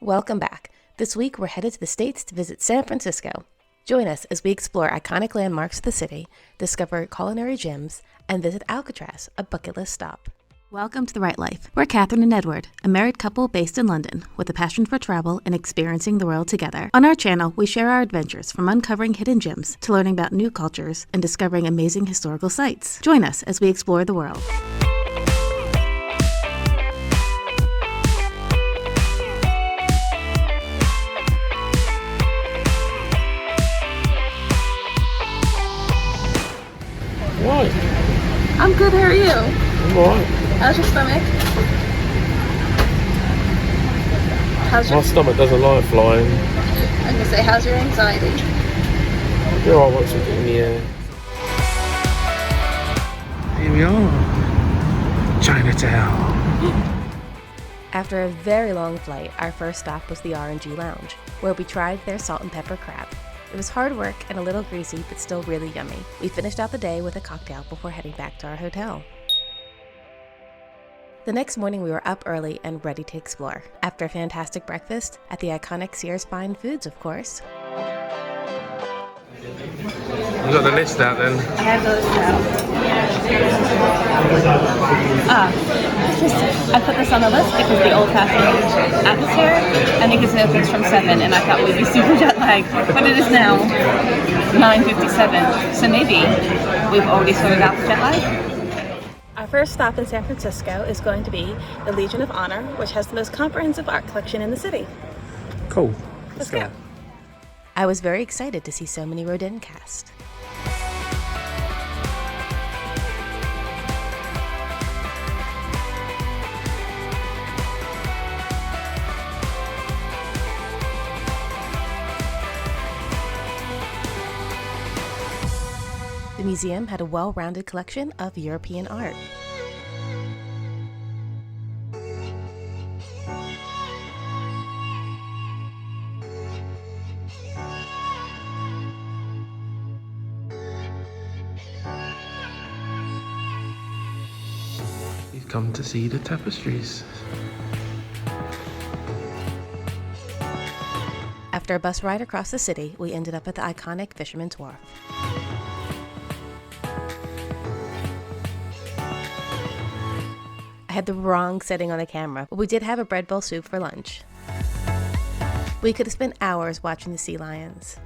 Welcome back. This week we're headed to the States to visit San Francisco. Join us as we explore iconic landmarks of the city, discover culinary gems, and visit Alcatraz, a bucket list stop. Welcome to The Right Life. We're Catherine and Edward, a married couple based in London with a passion for travel and experiencing the world together. On our channel, we share our adventures from uncovering hidden gems to learning about new cultures and discovering amazing historical sites. Join us as we explore the world. Right. I'm good, how are you? I'm alright. How's your stomach? My stomach doesn't like flying. I'm gonna say, how's your anxiety? You're alright once we get in the air. Here we are. Chinatown. After a very long flight, our first stop was the R&G Lounge, where we tried their salt and pepper crab. It was hard work and a little greasy, but still really yummy. We finished out the day with a cocktail before heading back to our hotel. The next morning we were up early and ready to explore. After a fantastic breakfast, at the iconic Sears Fine Foods, of course. You got the list out then? I have those now. I put this on the list because the old-fashioned atmosphere, and because it opens from 7, and I thought we'd be super jet lagged, but it is now 9:57, so maybe we've already sorted out the jet lag. Our first stop in San Francisco is going to be the Legion of Honor, which has the most comprehensive art collection in the city. Cool. Let's go. I was very excited to see so many Rodin cast. The museum had a well-rounded collection of European art. You've come to see the tapestries. After a bus ride across the city, we ended up at the iconic Fisherman's Wharf. I had the wrong setting on the camera, but we did have a bread bowl soup for lunch. We could have spent hours watching the sea lions.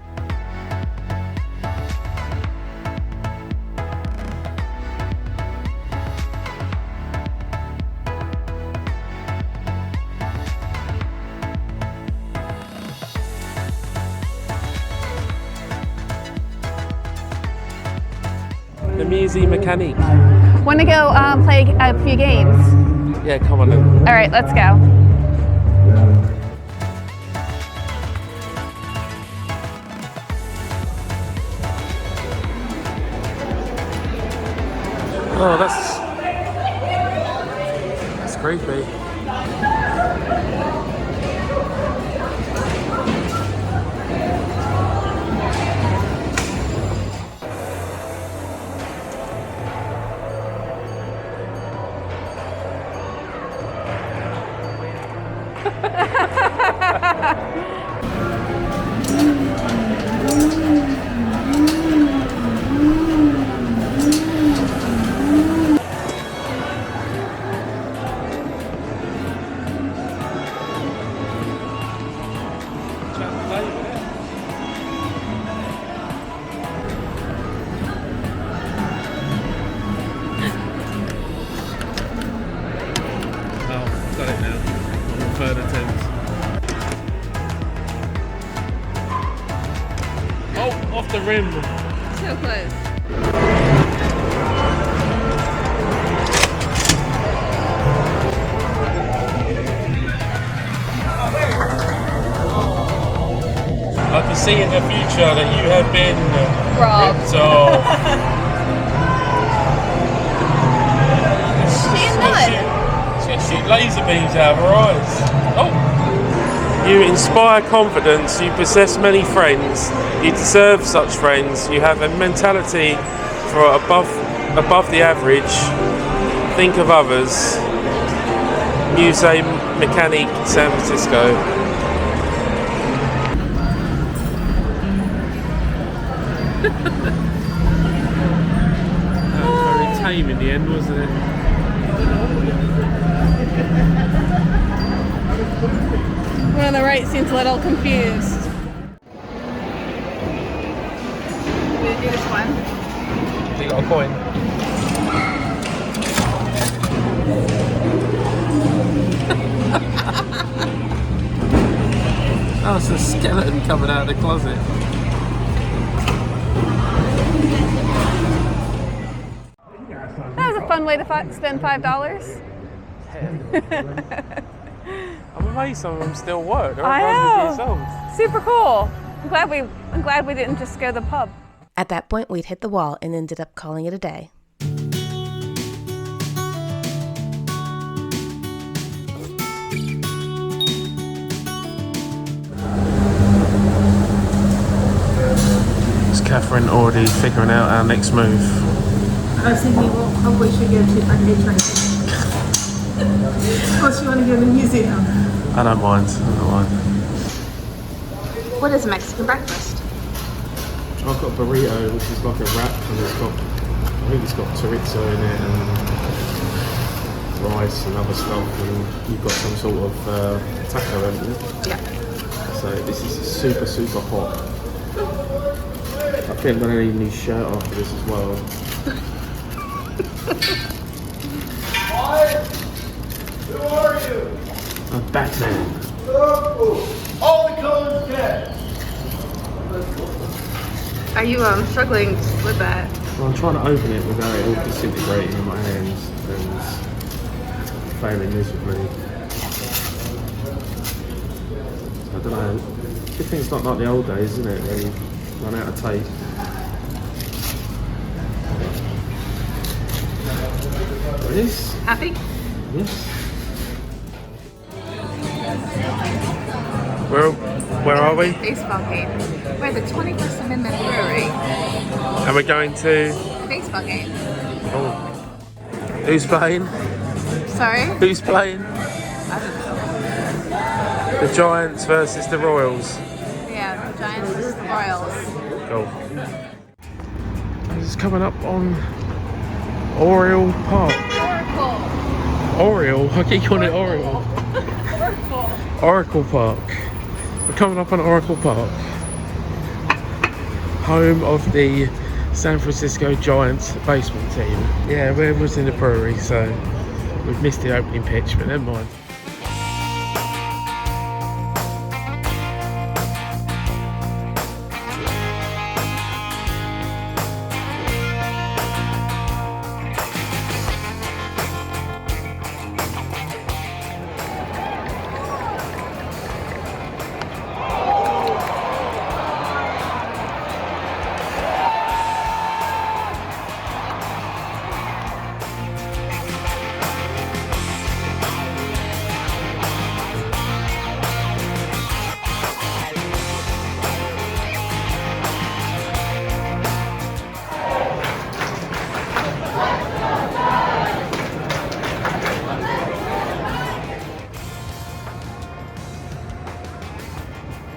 The Musée Mechanique. Want to go play a few games? Yeah, come on then. All right, let's go. Oh, that's creepy. Got it now. On third attempt. Oh, off the rim. So close. I can see in the future that you have been Robbed. ripped off. It's gonna shoot laser beams out of her eyes. Oh! You inspire confidence, you possess many friends, you deserve such friends, you have a mentality for above the average, think of others. Musée Mechanique, San Francisco. That was very tame in the end, wasn't it? One on the right seems a little confused. Did we do this one? You got a coin? Oh, it's a skeleton coming out of the closet. That was a fun way to spend $5. I'm amazed some of them still work. They're I 100 years know. old. Super cool. I'm glad we didn't just go to the pub. At that point, we'd hit the wall and ended up calling it a day. Is Catherine already figuring out our next move? I was thinking, well, probably should go to arcade training. Of course, you want to go to the museum. I don't mind. What is Mexican breakfast? I've got a burrito, which is like a wrap, and I think it's got chorizo in it and rice and other stuff, and you've got some sort of taco, haven't you? Yeah. So this is super, super hot. I think I'm going to need a new shirt after this as well. Who are you? I'm Batman. All the colors dead. Are you struggling with that? Well, I'm trying to open it without it all disintegrating in my hands and failing miserably. I don't know. Good thing it's not like the old days, isn't it? Where you run out of tape. It is. Happy? Yes. Where are we? Baseball game. We're at the 21st Amendment Brewery. And we're going to. The baseball game. Oh. Who's playing? Sorry? Who's playing? I don't know. The Giants versus the Royals. Yeah, the Giants versus the Royals. Cool. This is coming up on Oriole Park. Oriole? I keep calling it Oriole. Oracle Park. We're coming up on Oracle Park. Home of the San Francisco Giants baseball team. Yeah, we was in the brewery, so we've missed the opening pitch, but never mind.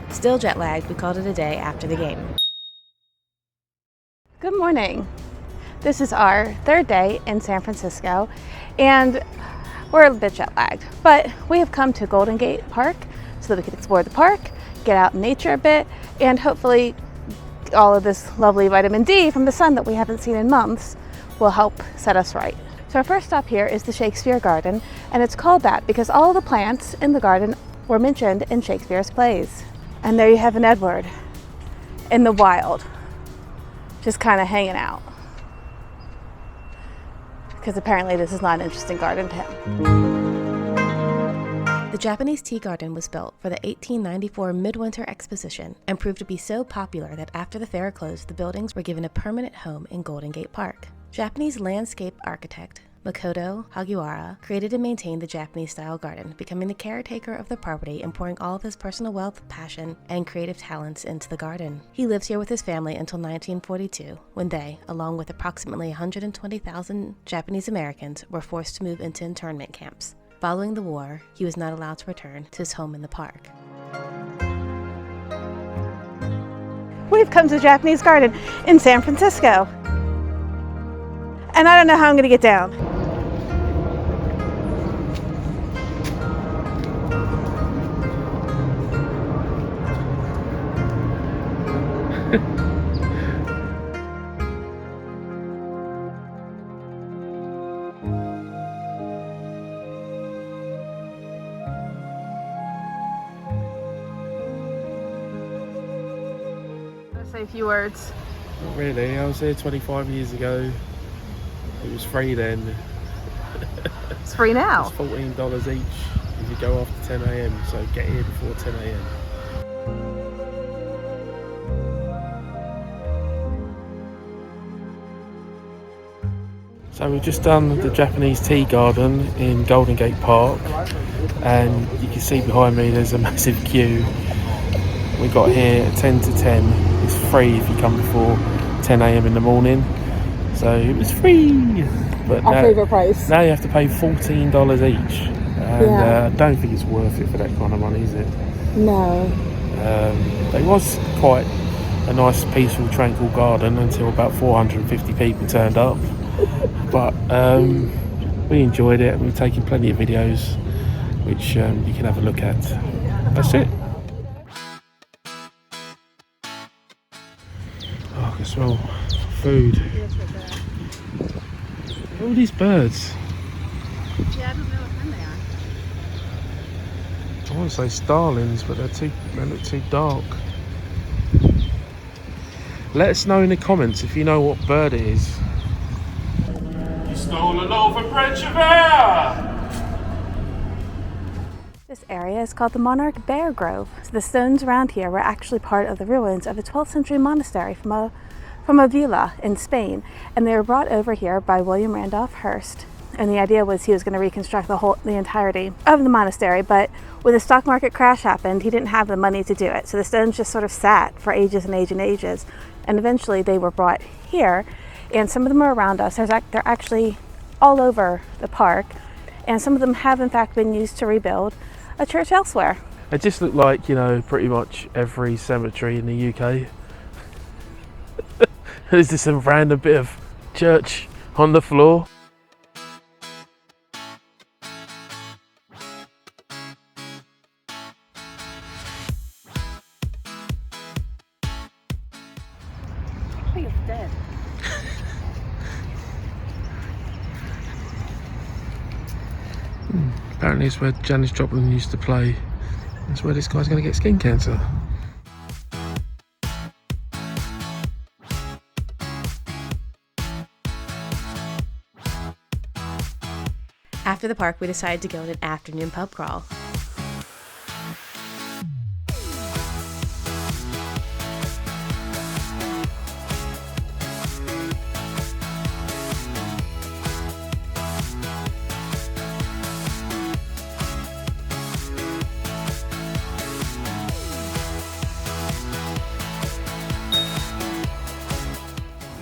Still jet lagged, we called it a day after the game. Good morning. This is our third day in San Francisco, and we're a bit jet lagged, but we have come to Golden Gate Park so that we can explore the park, get out in nature a bit, and hopefully all of this lovely vitamin D from the sun that we haven't seen in months will help set us right. So our first stop here is the Shakespeare Garden, and it's called that because all the plants in the garden were mentioned in Shakespeare's plays. And there you have an Edward in the wild, just kind of hanging out. Because apparently this is not an interesting garden to him. The Japanese tea garden was built for the 1894 Midwinter Exposition and proved to be so popular that after the fair closed, the buildings were given a permanent home in Golden Gate Park. Japanese landscape architect Makoto Hagiwara created and maintained the Japanese-style garden, becoming the caretaker of the property and pouring all of his personal wealth, passion, and creative talents into the garden. He lives here with his family until 1942, when they, along with approximately 120,000 Japanese Americans, were forced to move into internment camps. Following the war, he was not allowed to return to his home in the park. We've come to Japanese Garden in San Francisco. And I don't know how I'm gonna get down. Say a few words. Not really. I was here 25 years ago. It was free then. It's free now. It's $14 each if you go after 10 a.m. So get here before 10 a.m. So we've just done the Japanese tea garden in Golden Gate Park, and you can see behind me there's a massive queue. We got here at 10 to 10. It's free if you come before 10 a.m. in the morning. So it was free. But Our favourite price. Now you have to pay $14 each. And I don't think it's worth it for that kind of money, is it? No. It was quite a nice, peaceful, tranquil garden until about 450 people turned up. But we enjoyed it. We've taken plenty of videos, which you can have a look at. That's it. Oh, I can smell food. All these birds. Yeah, I don't know what kind they are. I want to say starlings, but they look too dark. Let us know in the comments if you know what bird it is. You stole a loaf of bread, Javert! This area is called the Monarch Bear Grove. So the stones around here were actually part of the ruins of a 12th century monastery from Avila in Spain, and they were brought over here by William Randolph Hearst. And the idea was he was going to reconstruct the entirety of the monastery, but when the stock market crash happened, he didn't have the money to do it. So the stones just sort of sat for ages and ages and ages, and eventually they were brought here. And some of them are around us. They're actually all over the park, and some of them have in fact been used to rebuild a church elsewhere. They just look like, you know, pretty much every cemetery in the UK. There's just some random bit of church on the floor. I think it's dead. Apparently it's where Janis Joplin used to play. That's where this guy's going to get skin cancer. After the park, we decided to go on an afternoon pub crawl.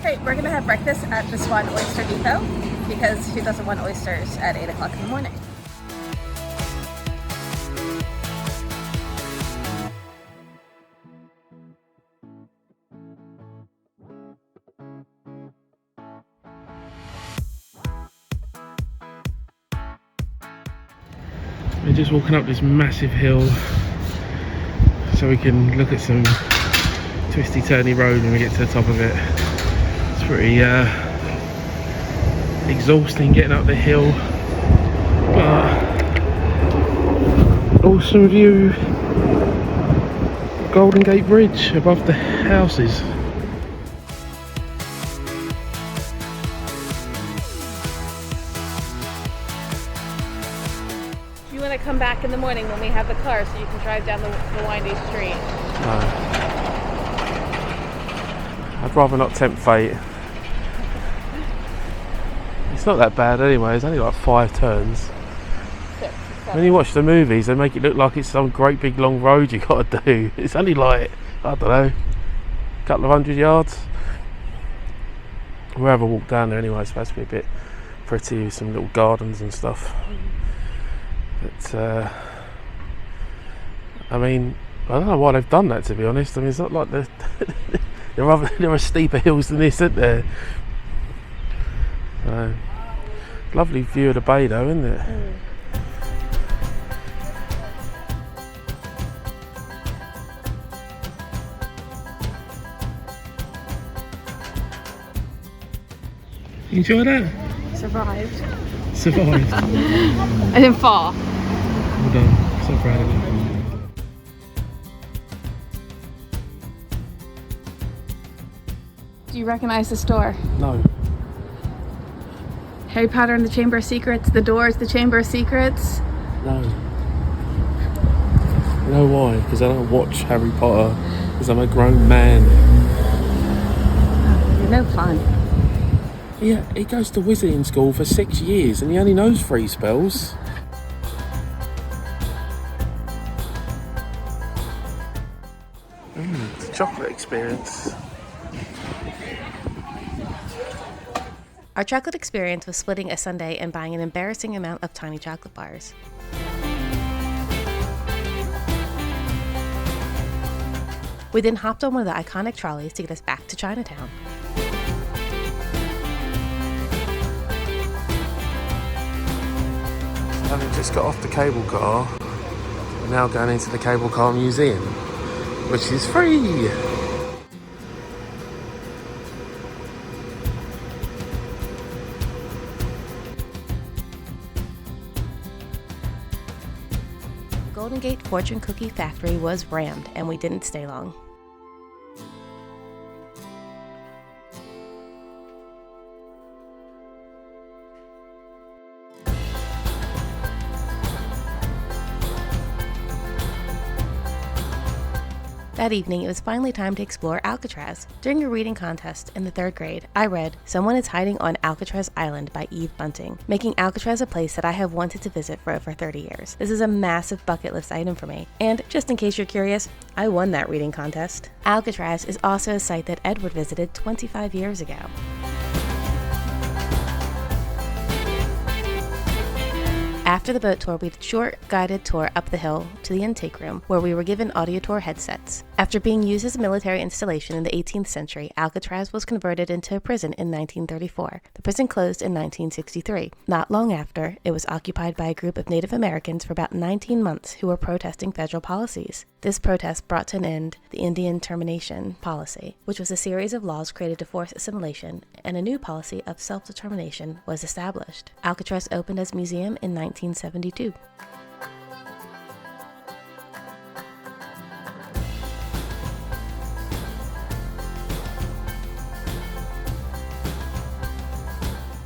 Great, we're gonna have breakfast at the Swan Oyster Depot because who doesn't want oysters at 8 o'clock in the morning? We're just walking up this massive hill so we can look at some twisty turny road when we get to the top of it. It's pretty exhausting getting up the hill, but awesome view. Golden Gate Bridge above the houses. You want to come back in the morning when we have the car so you can drive down the windy street? No. I'd rather not tempt fate. It's not that bad anyway, it's only like 5 turns. 6, 7. When you watch the movies, they make it look like it's some great big long road you got to do. It's only like, I don't know, a couple of 100 yards. We'll have a walk down there anyway, it's supposed to be a bit pretty with some little gardens and stuff. But, I mean, I don't know why they've done that, to be honest. I mean, it's not like there are steeper hills than this, isn't there? Lovely view of the bay, though, isn't it? You enjoy that? Survived. Survived. I didn't fall. Well done. So proud of you. Do you recognize the store? No. Harry Potter and the Chamber of Secrets. The Doors, the Chamber of Secrets. No. You know why? Because I don't watch Harry Potter. Because I'm a grown man. You're no fun. Yeah, he goes to wizarding school for 6 years and he only knows 3 spells. It's a chocolate experience. Our chocolate experience was splitting a sundae and buying an embarrassing amount of tiny chocolate bars. We then hopped on one of the iconic trolleys to get us back to Chinatown. Having just got off the cable car, we're now going into the cable car museum, which is free. Golden Gate Fortune Cookie Factory was rammed, and we didn't stay long. That evening, it was finally time to explore Alcatraz. During a reading contest in the 3rd grade, I read Someone is Hiding on Alcatraz Island by Eve Bunting, making Alcatraz a place that I have wanted to visit for over 30 years. This is a massive bucket list item for me, and just in case you're curious, I won that reading contest. Alcatraz is also a site that Edward visited 25 years ago. After the boat tour, we did a short guided tour up the hill to the intake room, where we were given audio tour headsets. After being used as a military installation in the 18th century, Alcatraz was converted into a prison in 1934. The prison closed in 1963. Not long after, it was occupied by a group of Native Americans for about 19 months who were protesting federal policies. This protest brought to an end the Indian Termination Policy, which was a series of laws created to force assimilation, and a new policy of self-determination was established. Alcatraz opened as a museum in 1972.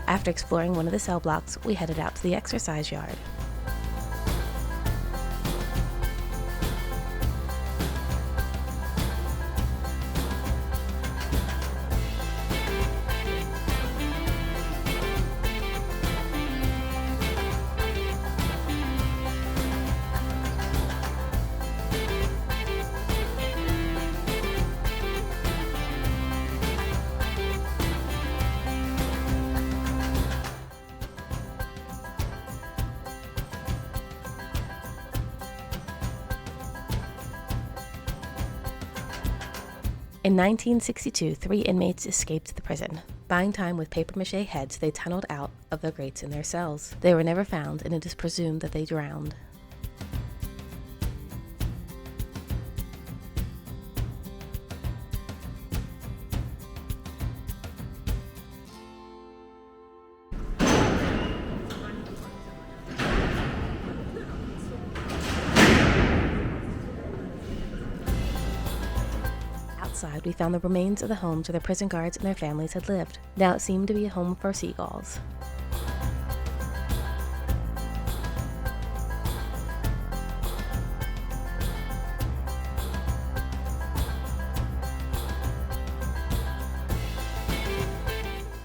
After exploring one of the cell blocks, we headed out to the exercise yard. In 1962, 3 inmates escaped the prison. Buying time with papier-mâché heads, they tunneled out of the grates in their cells. They were never found, and it is presumed that they drowned. Outside, we found the remains of the homes where the prison guards and their families had lived. Now it seemed to be a home for seagulls.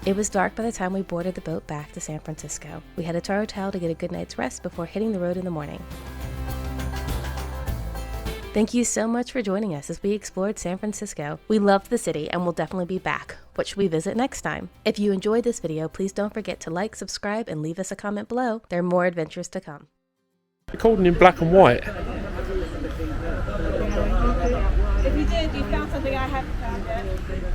It was dark by the time we boarded the boat back to San Francisco. We headed to our hotel to get a good night's rest before hitting the road in the morning. Thank you so much for joining us as we explored San Francisco. We loved the city and will definitely be back. What should we visit next time? If you enjoyed this video, please don't forget to like, subscribe, and leave us a comment below. There are more adventures to come. Recording in black and white. think you found something I haven't found yet.